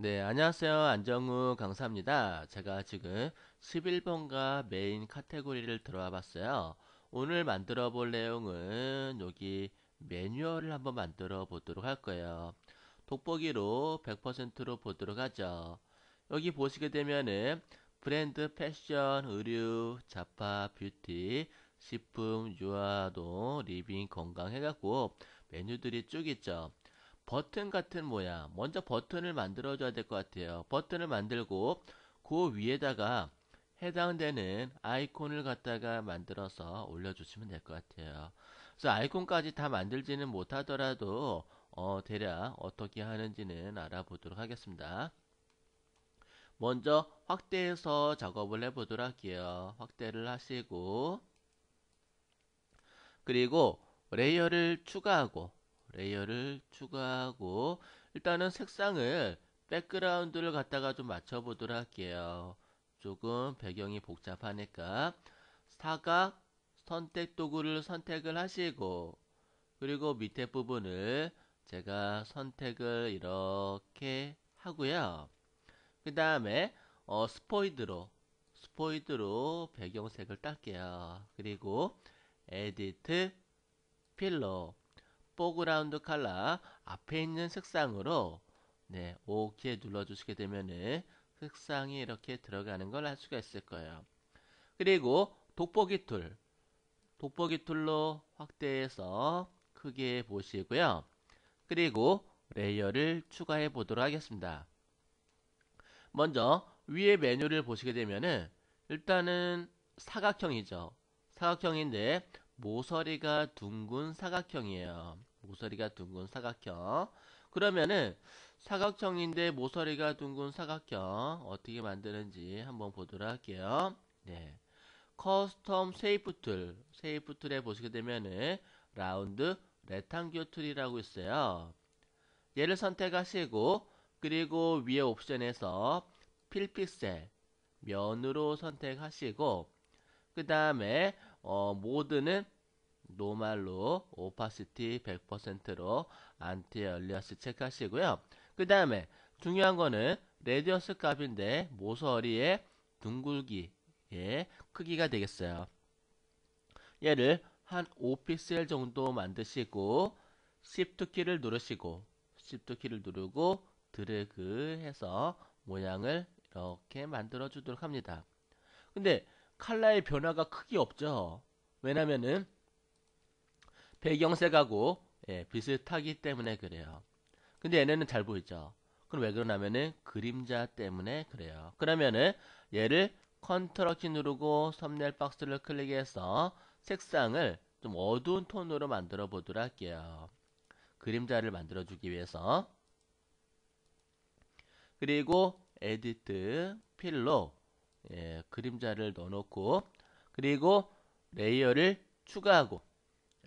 네, 안녕하세요. 안정우 강사입니다. 제가 지금 11번가 메인 카테고리를 들어와 봤어요. 오늘 만들어 볼 내용은 여기 매뉴얼을 한번 만들어 보도록 할 거예요. 돋보기로 100%로 보도록 하죠. 여기 보시게 되면은 브랜드, 패션, 의류, 잡화, 뷰티, 식품, 유아동, 리빙, 건강 해갖고 메뉴들이 쭉 있죠. 버튼 같은 모양. 먼저 버튼을 만들어 줘야 될 것 같아요. 버튼을 만들고 그 위에다가 해당되는 아이콘을 갖다가 만들어서 올려주시면 될 것 같아요. 그래서 아이콘까지 다 만들지는 못하더라도 대략 어떻게 하는지는 알아보도록 하겠습니다. 먼저 확대해서 작업을 해보도록 할게요. 확대를 하시고 그리고 레이어를 추가하고 일단은 색상을 백그라운드를 갖다가 좀 맞춰보도록 할게요. 조금 배경이 복잡하니까 사각 선택 도구를 선택을 하시고 그리고 밑에 부분을 제가 선택을 이렇게 하고요. 그 다음에 스포이드로 배경색을 딸게요. 그리고 에디트 필러 포그라운드 컬러 앞에 있는 색상으로 네, OK 눌러주시게 되면은 색상이 이렇게 들어가는 걸 알 수가 있을 거예요. 그리고 돋보기 툴로 확대해서 크게 보시고요. 그리고 레이어를 추가해 보도록 하겠습니다. 먼저 위에 메뉴를 보시게 되면은 일단은 사각형이죠. 사각형인데 모서리가 둥근 사각형이에요. 모서리가 둥근 사각형. 그러면은 사각형인데 모서리가 둥근 사각형 어떻게 만드는지 한번 보도록 할게요. 네. 커스텀 쉐이프 툴에 보시게 되면은 라운드 레탕귤 툴이라고 있어요. 얘를 선택하시고 그리고 위에 옵션에서 필픽셀 면으로 선택하시고 그 다음에 모드는 노말로 오파시티 100%로 안티 얼리어스 체크하시고요. 그 다음에 중요한 거는 레디어스 값인데 모서리의 둥글기의 크기가 되겠어요. 얘를 한 5픽셀 정도 만드시고 Shift 키를 누르시고 Shift 키를 누르고 드래그 해서 모양을 이렇게 만들어 주도록 합니다. 근데 컬러의 변화가 크게 없죠. 왜냐면은 배경색하고 비슷하기 때문에 그래요. 근데 얘네는 잘 보이죠. 그럼 왜 그러냐면은 그림자 때문에 그래요. 그러면은 얘를 컨트롤 키 누르고 썸네일 박스를 클릭해서 색상을 좀 어두운 톤으로 만들어 보도록 할게요. 그림자를 만들어 주기 위해서. 그리고 에디트 필로 그림자를 넣어놓고 그리고 레이어를 추가하고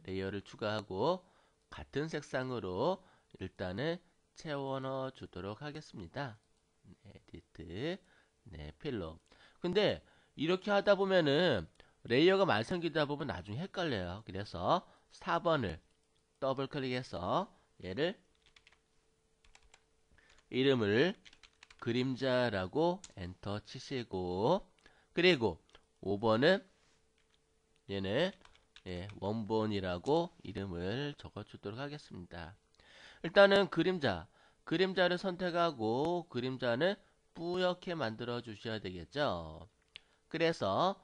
레이어를 추가하고 같은 색상으로 일단은 채워 넣어 주도록 하겠습니다. 에디트 필로. 근데 이렇게 하다 보면은 레이어가 많이 생기다 보면 나중에 헷갈려요. 그래서 4번을 더블 클릭해서 얘를 이름을 그림자라고 엔터 치시고 그리고 5번은 얘는 원본이라고 이름을 적어주도록 하겠습니다. 일단은 그림자를 선택하고 그림자는 뿌옇게 만들어 주셔야 되겠죠. 그래서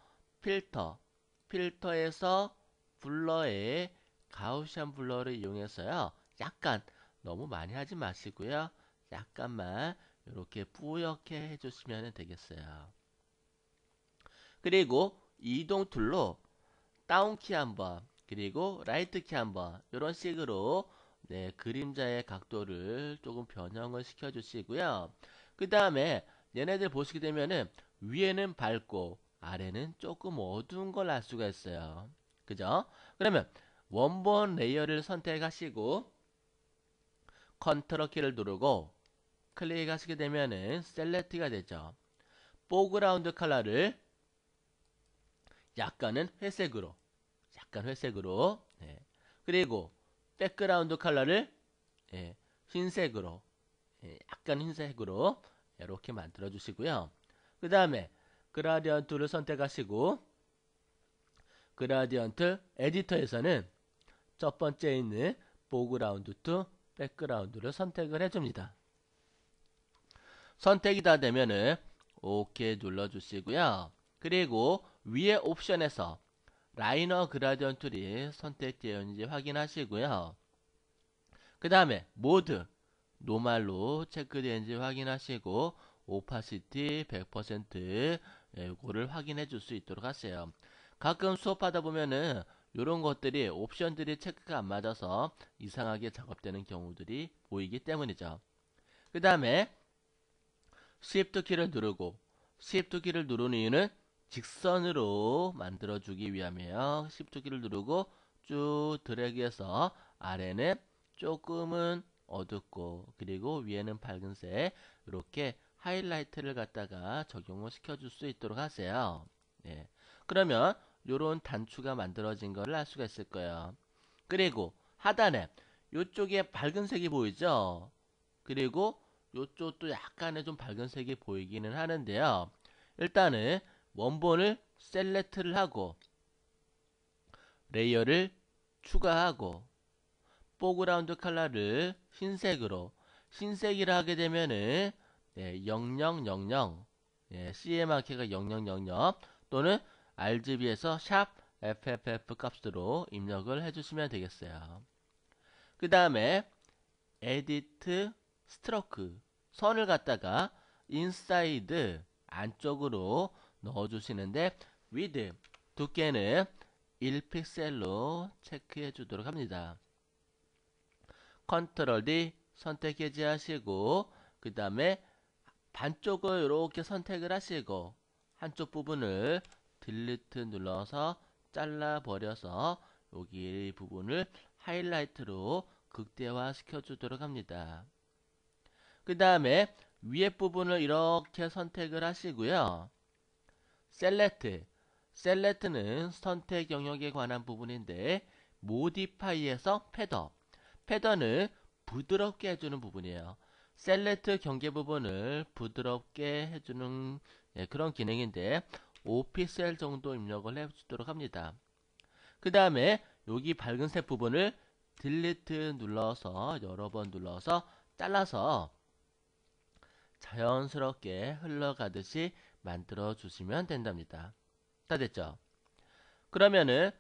필터에서 블러에 가우시안 블러를 이용해서요. 약간 너무 많이 하지 마시고요. 약간만 이렇게 뿌옇게 해주시면 되겠어요. 그리고 이동 툴로 다운키 한번 그리고 라이트 키 한번 이런 식으로 그림자의 각도를 조금 변형을 시켜 주시고요. 그 다음에 얘네들 보시게 되면은 위에는 밝고 아래는 조금 어두운 걸 알 수가 있어요. 그죠? 그러면 원본 레이어를 선택하시고 컨트롤 키를 누르고 클릭하시게 되면은 셀렉트가 되죠. 포그라운드 컬러를 약간 회색으로 그리고 백그라운드 컬러를 흰색으로 약간 흰색으로 이렇게 만들어 주시고요. 그 다음에 그라디언트를 선택하시고 그라디언트 에디터에서는 첫 번째 있는 포그라운드 투 백그라운드를 선택을 해줍니다. 선택이 다 되면은 OK 눌러주시고요. 그리고 위에 옵션에서 라이너 그라디언툴이 선택되어 있는지 확인하시고요. 그 다음에 모드 노말로 체크되어 있는지 확인하시고 오파시티 100% 이거를 확인해 줄 수 있도록 하세요. 가끔 수업하다 보면은 이런 것들이 옵션들이 체크가 안 맞아서 이상하게 작업되는 경우들이 보이기 때문이죠. 그 다음에 Shift 키를 누르고 Shift 키를 누르는 이유는 직선으로 만들어주기 위함이에요. Shift 키를 누르고 쭉 드래그해서 아래는 조금은 어둡고 그리고 위에는 밝은색 이렇게 하이라이트를 갖다가 적용을 시켜줄 수 있도록 하세요. 예. 그러면 이런 단추가 만들어진 거를 알 수가 있을 거예요. 그리고 하단에 이쪽에 밝은색이 보이죠? 그리고 이쪽도 약간의 좀 밝은색이 보이기는 하는데요. 일단은 원본을 셀렉트를 하고 레이어를 추가하고 포그라운드 컬러를 흰색이라 하게 되면은 0000 CMRK가 0000 또는 RGB에서 샵 FFF 값으로 입력을 해주시면 되겠어요. 그 다음에 에디트 스트로크 선을 갖다가 인사이드 안쪽으로 넣어주시는데 위드 두께는 1픽셀로 체크해 주도록 합니다. 컨트롤 D 선택 해제하시고 그 다음에 반쪽을 이렇게 선택을 하시고 한쪽 부분을 딜리트 눌러서 잘라 버려서 여기 부분을 하이라이트로 극대화 시켜 주도록 합니다. 그 다음에 위에 부분을 이렇게 선택을 하시고요. 셀렉트는 선택 영역에 관한 부분인데 모디파이에서 패더는 부드럽게 해주는 부분이에요. 셀렉트 경계 부분을 부드럽게 해주는 그런 기능인데 5픽셀 정도 입력을 해주도록 합니다. 그 다음에 여기 밝은색 부분을 딜리트 눌러서 여러 번 눌러서 잘라서 자연스럽게 흘러가듯이 만들어 주시면 된답니다. 다 됐죠? 그러면은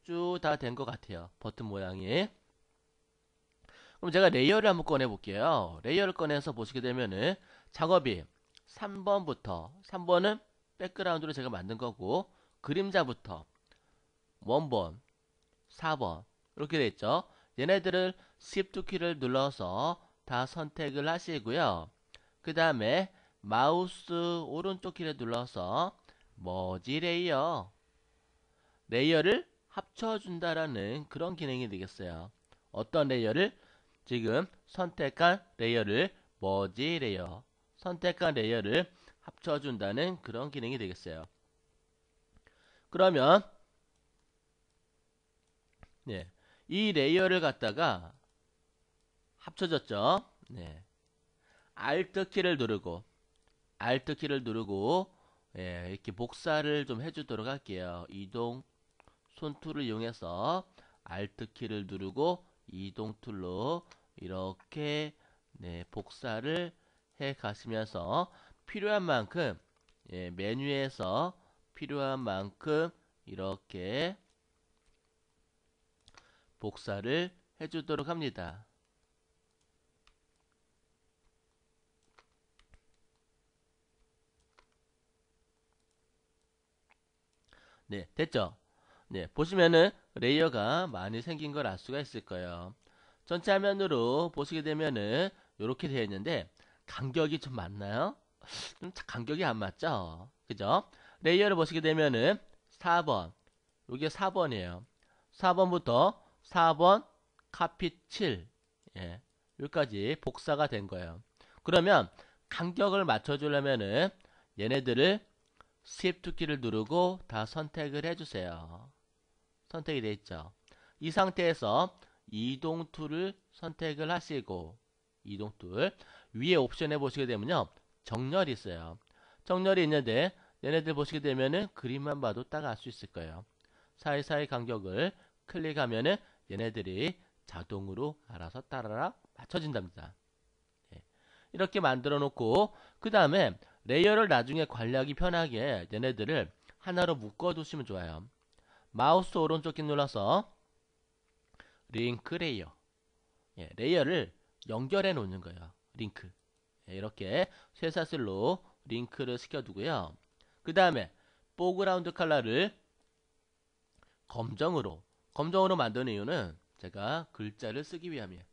쭉 다 된 것 같아요. 버튼 모양이. 그럼 제가 레이어를 한번 꺼내 볼게요. 레이어를 꺼내서 보시게 되면은 작업이 3번은 백그라운드로 제가 만든 거고 그림자부터 원본 4번 이렇게 돼 있죠. 얘네들을 Shift 키를 눌러서 다 선택을 하시고요. 그 다음에 마우스 오른쪽 키를 눌러서 머지 레이어를 합쳐준다라는 그런 기능이 되겠어요. 어떤 레이어를? 지금 선택한 레이어를 머지 레이어 선택한 레이어를 합쳐준다는 그런 기능이 되겠어요. 그러면 이 레이어를 갖다가 합쳐졌죠. Alt 키를 누르고 이렇게 복사를 좀 해주도록 할게요. 이동 손툴을 이용해서 Alt 키를 누르고 이동 툴로 이렇게 복사를 해 가시면서 필요한 만큼 메뉴에서 필요한 만큼 이렇게 복사를 해주도록 합니다. 됐죠? 보시면은 레이어가 많이 생긴 걸 알 수가 있을 거예요. 전체 화면으로 보시게 되면은 이렇게 되어 있는데 간격이 좀 맞나요? 좀 간격이 안 맞죠? 그죠? 레이어를 보시게 되면은 4번 이게 4번이에요. 4번부터 4번 카피 7 여기까지 복사가 된 거예요. 그러면 간격을 맞춰주려면은 얘네들을 Shift 키를 누르고 다 선택을 해주세요. 선택이 되어 있죠. 이 상태에서 이동 툴을 선택을 하시고 이동툴. 위에 옵션에 보시게 되면요. 정렬이 있어요. 정렬이 있는데 얘네들 보시게 되면은 그림만 봐도 딱 알 수 있을 거예요. 사이사이 간격을 클릭하면은 얘네들이 자동으로 알아서 따라라 맞춰진답니다. 예. 이렇게 만들어 놓고 그 다음에 레이어를 나중에 관리하기 편하게 얘네들을 하나로 묶어 두시면 좋아요. 마우스 오른쪽 키 눌러서 링크 레이어, 예, 레이어를 연결해 놓는 거예요. 링크. 예, 이렇게 쇠사슬로 링크를 시켜두고요. 그 다음에 포그라운드 컬러를 검정으로 만드는 이유는 제가 글자를 쓰기 위함이에요.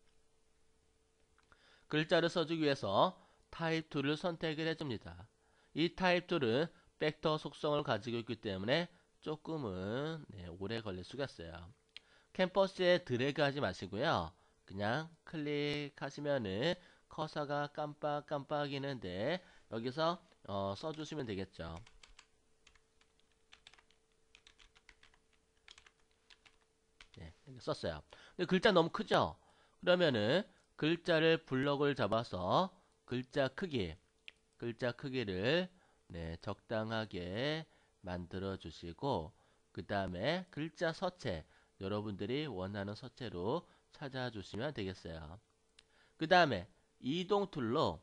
글자를 써주기 위해서 타입 툴을 선택을 해줍니다. 이 타입 툴은 벡터 속성을 가지고 있기 때문에 조금은 오래 걸릴 수가 있어요. 캔버스에 드래그 하지 마시고요. 그냥 클릭하시면은 커서가 깜빡깜빡이는데 여기서 써주시면 되겠죠. 네, 이렇게 썼어요. 근데 글자 너무 크죠? 그러면은 글자를 블럭을 잡아서 글자 크기를 적당하게 만들어 주시고 그 다음에 글자 서체 여러분들이 원하는 서체로 찾아주시면 되겠어요. 그 다음에 이동 툴로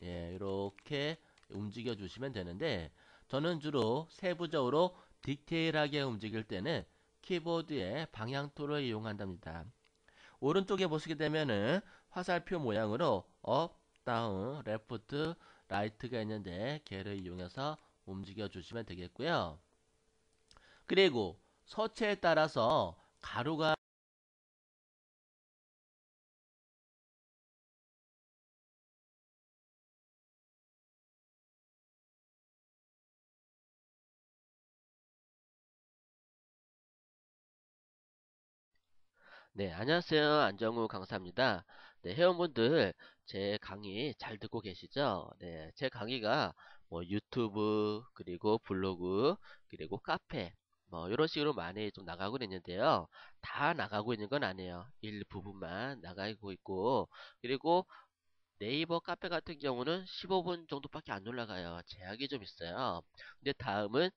이렇게 움직여 주시면 되는데 저는 주로 세부적으로 디테일하게 움직일 때는 키보드의 방향 툴을 이용한답니다. 오른쪽에 보시게 되면은 화살표 모양으로 업, 다운, 레프트, 라이트가 있는데 걔를 이용해서 움직여 주시면 되겠고요. 그리고 서체에 따라서 가루가 네, 안녕하세요. 안정우 강사입니다. 네, 회원분들, 제 강의 잘 듣고 계시죠? 네, 제 강의가 뭐 유튜브, 그리고 블로그, 그리고 카페, 뭐 이런 식으로 많이 좀 나가고 있는데요. 다 나가고 있는 건 아니에요. 일부분만 나가고 있고, 그리고 네이버 카페 같은 경우는 15분 정도밖에 안 올라가요. 제약이 좀 있어요. 근데 다음은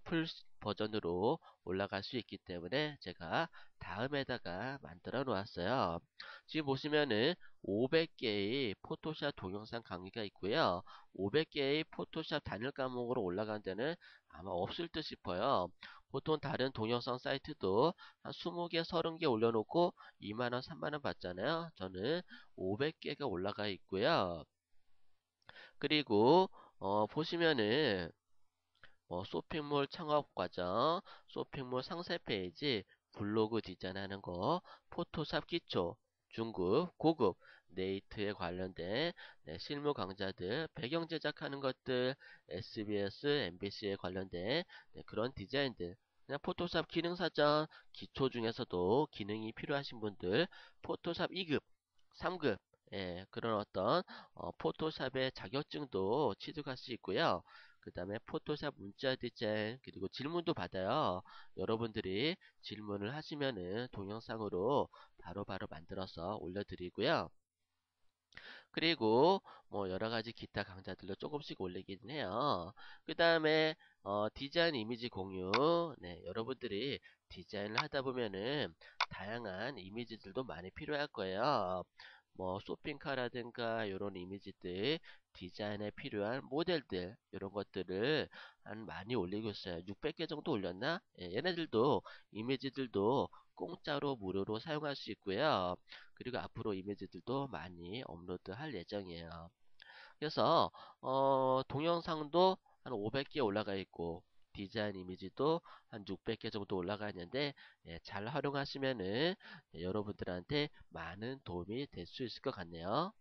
풀 버전으로 올라갈 수 있기 때문에 제가 다음에다가 만들어 놓았어요. 지금 보시면은 500개의 포토샵 동영상 강의가 있고요. 500개의 포토샵 단일 과목으로 올라간 데는 아마 없을 듯 싶어요. 보통 다른 동영상 사이트도 한 20개, 30개 올려놓고 2만원, 3만원 받잖아요. 저는 500개가 올라가 있고요. 그리고 보시면은 쇼핑몰 창업 과정, 쇼핑몰 상세 페이지, 블로그 디자인하는 거, 포토샵 기초, 중급, 고급, 네이트에 관련된 실무 강좌들, 배경 제작하는 것들, SBS, MBC에 관련된 그런 디자인들, 그냥 포토샵 기능사전, 기초 중에서도 기능이 필요하신 분들, 포토샵 2급, 3급, 그런 어떤 포토샵의 자격증도 취득할 수 있고요. 그 다음에 포토샵 문자 디자인 그리고 질문도 받아요. 여러분들이 질문을 하시면은 동영상으로 바로바로 만들어서 올려드리고요. 그리고 뭐 여러가지 기타 강좌들도 조금씩 올리긴 해요. 그 다음에 디자인 이미지 공유, 여러분들이 디자인을 하다 보면은 다양한 이미지들도 많이 필요할 거예요. 뭐 쇼핑카라든가 이런 이미지들, 디자인에 필요한 모델들 이런 것들을 한 많이 올리고 있어요. 600개 정도 올렸나? 얘네들도 이미지들도 공짜로 무료로 사용할 수 있고요. 그리고 앞으로 이미지들도 많이 업로드 할 예정이에요. 그래서 동영상도 한 500개 올라가 있고 디자인 이미지도 한 600개 정도 올라가 있는데 잘 활용하시면은 여러분들한테 많은 도움이 될 수 있을 것 같네요.